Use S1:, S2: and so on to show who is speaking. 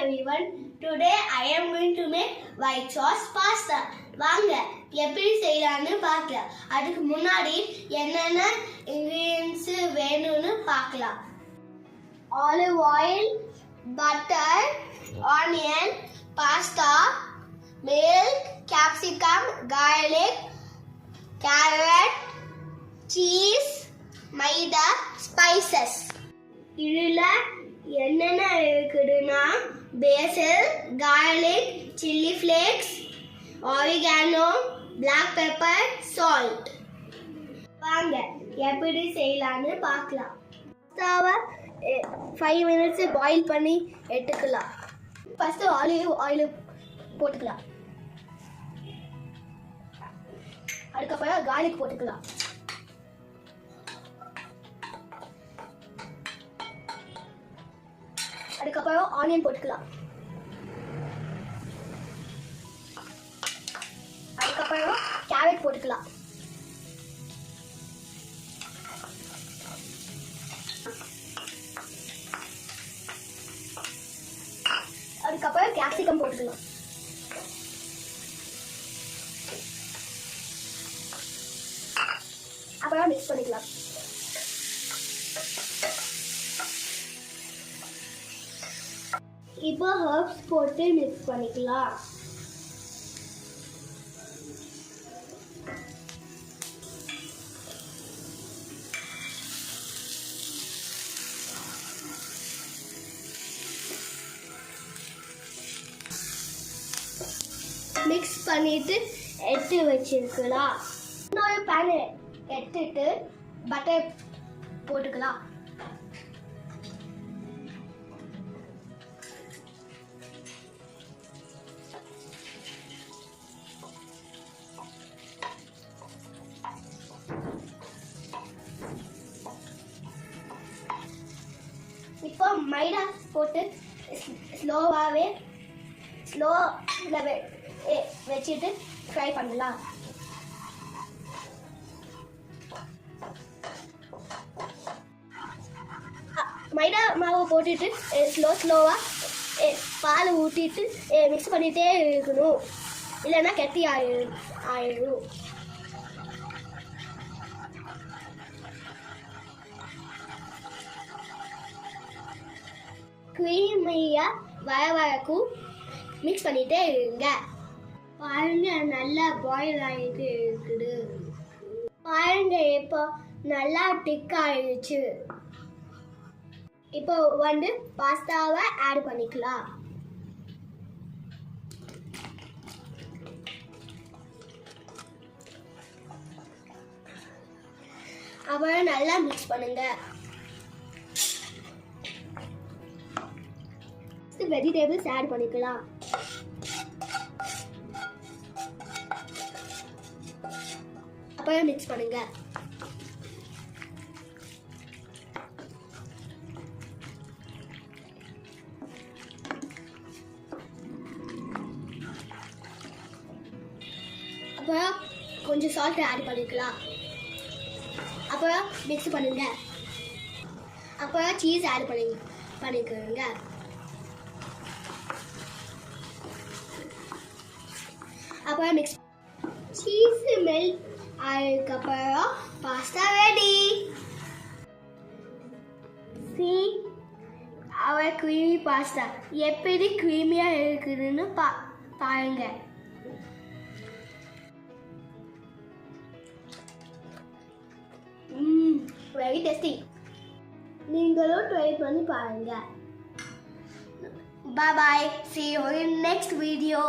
S1: everyone. Today I am going to make white sauce pasta. வாங்க எப்படி செய்யலாம்னு பார்க்கலாம். அதுக்கு முன்னாடி என்னென்ன ingredients வேணும்னு பார்க்கலாம். Olive oil, butter, onion, pasta, milk, capsicum, garlic, carrot, cheese, maida, spices. இதுல என்னென்ன இருக்குதுன்னா basil, garlic, chili flakes, oregano, black pepper, salt. வாங்க எப்படி செய்யலாம்னு பார்க்கலாம். பாஸ்தாவை 5 minutes பாயில் பண்ணி எடுத்துக்கலாம். ஃபர்ஸ்ட் ஆயில் போட்டுக்கலாம். அதுக்கப்புறம் garlic போட்டுக்கலாம். அதுக்கப்புறம் ஆனியன் போட்டுக்கலாம். அதுக்கப்புறம் கேரட் போட்டுக்கலாம். அதுக்கப்புறம் கேப்சிகம் போட்டுக்கலாம். அப்புறம் மிக்ஸ் பண்ணிக்கலாம். இப்போ ஹர்ப்ஸ் போட்டு மிக்ஸ் பண்ணிக்கலாம். மிக்ஸ் பண்ணிட்டு எடுத்து வச்சிருக்கலாம். இன்னொரு பேன் எடுத்துட்டு பட்டர் போட்டுக்கலாம். இப்போ மைதா போட்டு ஸ்லோவில் வச்சுட்டு ஃப்ரை பண்ணலாம். மைதா மாவு போட்டுட்டு ஸ்லோவாக பால் ஊற்றிட்டு மிக்ஸ் பண்ணிகிட்டே இருக்கணும், இல்லைன்னா கெட்டி ஆயிடும். க்ரீமியாக வரைக்கும் மிக்ஸ் பண்ணிகிட்டே இருங்க. பாருங்க நல்லா பாயில் ஆகிட்டு இருக்குது. பாருங்க இப்போ நல்லா திக் ஆயிடுச்சு. இப்போ பாஸ்தாவை ஆட் பண்ணிக்கலாம். அப்புறம் நல்லா மிக்ஸ் பண்ணுங்க. வெஜிடபிள்ஸ் ஆட் பண்ணிக்கலாம். அப்புறம் மிக்ஸ் பண்ணுங்க. அப்புறம் கொஞ்சம் சால்ட் ஆட் பண்ணிக்கலாம். அப்புறம் மிக்ஸ் பண்ணுங்க. அப்புறம் சீஸ் ஆட் பண்ணிக்கோங்க. அப்புறம் மிக்ஸ் சீஸ் மெல்ட் அதுக்கப்புறம் பாஸ்தா ரெடி. அவர் க்ரீமி பாஸ்தா எப்படி க்ரீமியாக இருக்குதுன்னு பாருங்க. Very tasty. நீங்களும் ட்ரை பண்ணி பாருங்க. Bye bye. See you in next video.